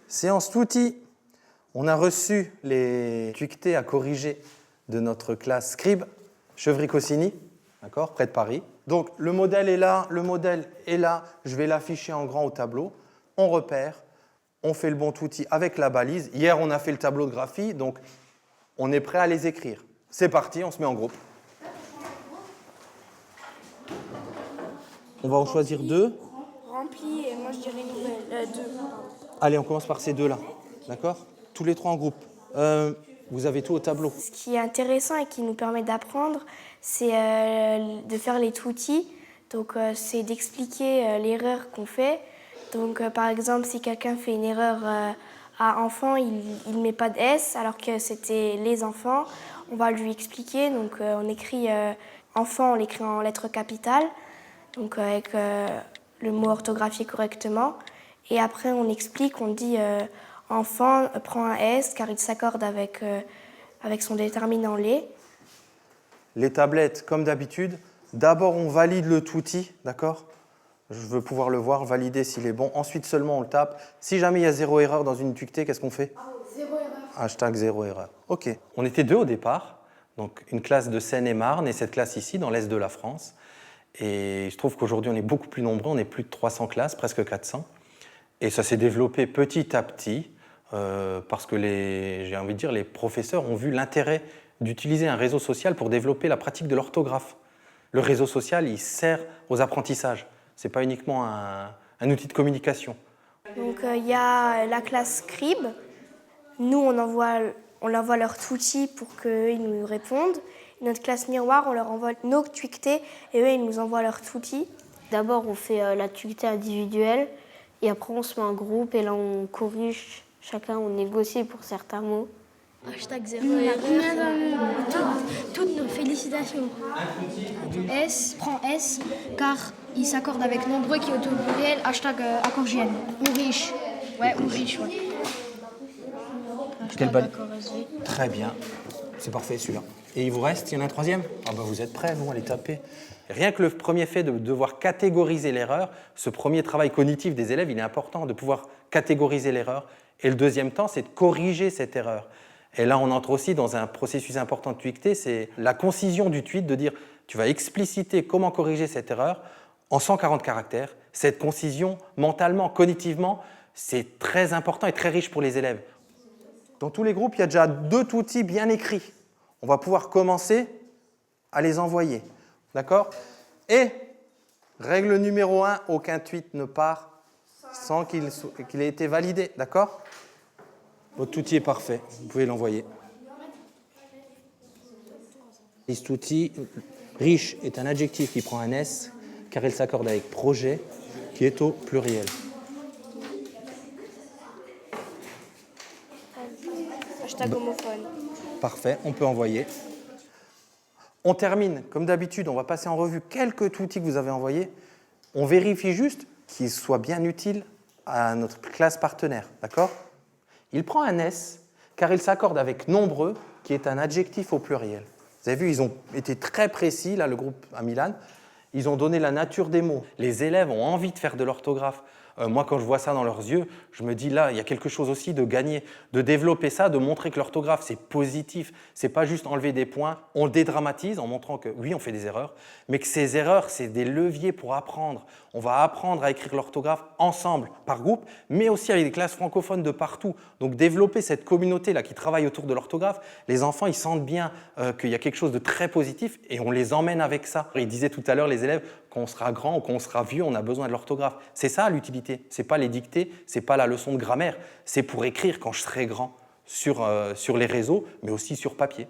Séance Tutti. On a reçu les dictées à corriger de notre classe Scribe, Chevry-Cossini, d'accord, près de Paris. Donc le modèle est là, je vais l'afficher en grand au tableau. On repère, on fait le bon Tutti avec la balise. Hier, on a fait le tableau de graphie, donc on est prêt à les écrire. C'est parti, on se met en groupe. On va en choisir deux. Rempli et moi je dirais nouvelle, deux. Allez, on commence par ces deux-là, d'accord? Tous les trois en groupe. Vous avez tout au tableau. Ce qui est intéressant et qui nous permet d'apprendre, c'est de faire les tutti. Donc c'est d'expliquer l'erreur qu'on fait. Donc par exemple, si quelqu'un fait une erreur à enfant, il ne met pas de S alors que c'était les enfants. On va lui expliquer. Donc on écrit enfant, on l'écrit en lettres capitales, donc avec le mot orthographié correctement. Et après on explique, on dit enfant prend un S car il s'accorde avec son déterminant les. Les tablettes, comme d'habitude, d'abord on valide le tutti, d'accord? Je veux pouvoir le voir, valider s'il est bon. Ensuite seulement on le tape. Si jamais il y a zéro erreur dans une dictée, qu'est-ce qu'on fait? Zéro erreur. Hashtag zéro erreur. Ok. On était deux au départ, donc une classe de Seine-et-Marne et cette classe ici, dans l'est de la France. Et je trouve qu'aujourd'hui on est beaucoup plus nombreux, on est plus de 300 classes, presque 400. Et ça s'est développé petit à petit parce que j'ai envie de dire, les professeurs ont vu l'intérêt d'utiliser un réseau social pour développer la pratique de l'orthographe. Le réseau social, il sert aux apprentissages. Ce n'est pas uniquement un outil de communication. Donc il y a la classe Scribe. Nous, on envoie leurs tutti pour qu'ils nous répondent. Notre classe Miroir, on leur envoie nos dictées et eux, ils nous envoient leurs tutti. D'abord, on fait la dictée individuelle et après, on se met en groupe et là, on corrige. Chacun, on négocie pour certains mots. Hashtag zéro erreur. Toutes nos félicitations. S prend S car il s'accorde avec nombreux qui est au pluriel. Hashtag accord GN. Ou riche. Ouais, ou riche, ouais. Quelle bonne. Très bien. C'est parfait celui-là. Et il vous reste, il y en a un troisième? Ah ben vous êtes prêts, vous, à les taper. Rien que le premier fait de devoir catégoriser l'erreur, ce premier travail cognitif des élèves, il est important de pouvoir catégoriser l'erreur. Et le deuxième temps, c'est de corriger cette erreur. Et là, on entre aussi dans un processus important de dictée, c'est la concision du tweet, de dire tu vas expliciter comment corriger cette erreur en 140 caractères. Cette concision, mentalement, cognitivement, c'est très important et très riche pour les élèves. Dans tous les groupes, il y a déjà deux tutti bien écrits. On va pouvoir commencer à les envoyer. D'accord? Et, règle numéro 1, aucun tweet ne part sans qu'il ait été validé. D'accord? Votre tutti est parfait, vous pouvez l'envoyer. Tutti, riche est un adjectif qui prend un S car il s'accorde avec projet qui est au pluriel. Hashtag homophone. Parfait, on peut envoyer. On termine, comme d'habitude, on va passer en revue quelques tutti que vous avez envoyés. On vérifie juste qu'ils soient bien utiles à notre classe partenaire, d'accord? Il prend un S car il s'accorde avec nombreux, qui est un adjectif au pluriel. Vous avez vu, ils ont été très précis, là, le groupe à Milan. Ils ont donné la nature des mots. Les élèves ont envie de faire de l'orthographe. Moi, quand je vois ça dans leurs yeux, je me dis là, il y a quelque chose aussi de gagner, de développer ça, de montrer que l'orthographe, c'est positif. C'est pas juste enlever des points. On le dédramatise en montrant que oui, on fait des erreurs, mais que ces erreurs, c'est des leviers pour apprendre. On va apprendre à écrire l'orthographe ensemble, par groupe, mais aussi avec des classes francophones de partout. Donc développer cette communauté-là qui travaille autour de l'orthographe, les enfants, ils sentent bien qu'il y a quelque chose de très positif et on les emmène avec ça. Ils disaient tout à l'heure, les élèves, quand on sera grand ou quand on sera vieux, on a besoin de l'orthographe. C'est ça l'utilité. C'est pas les dictées, c'est pas la leçon de grammaire. C'est pour écrire quand je serai grand sur les réseaux, mais aussi sur papier.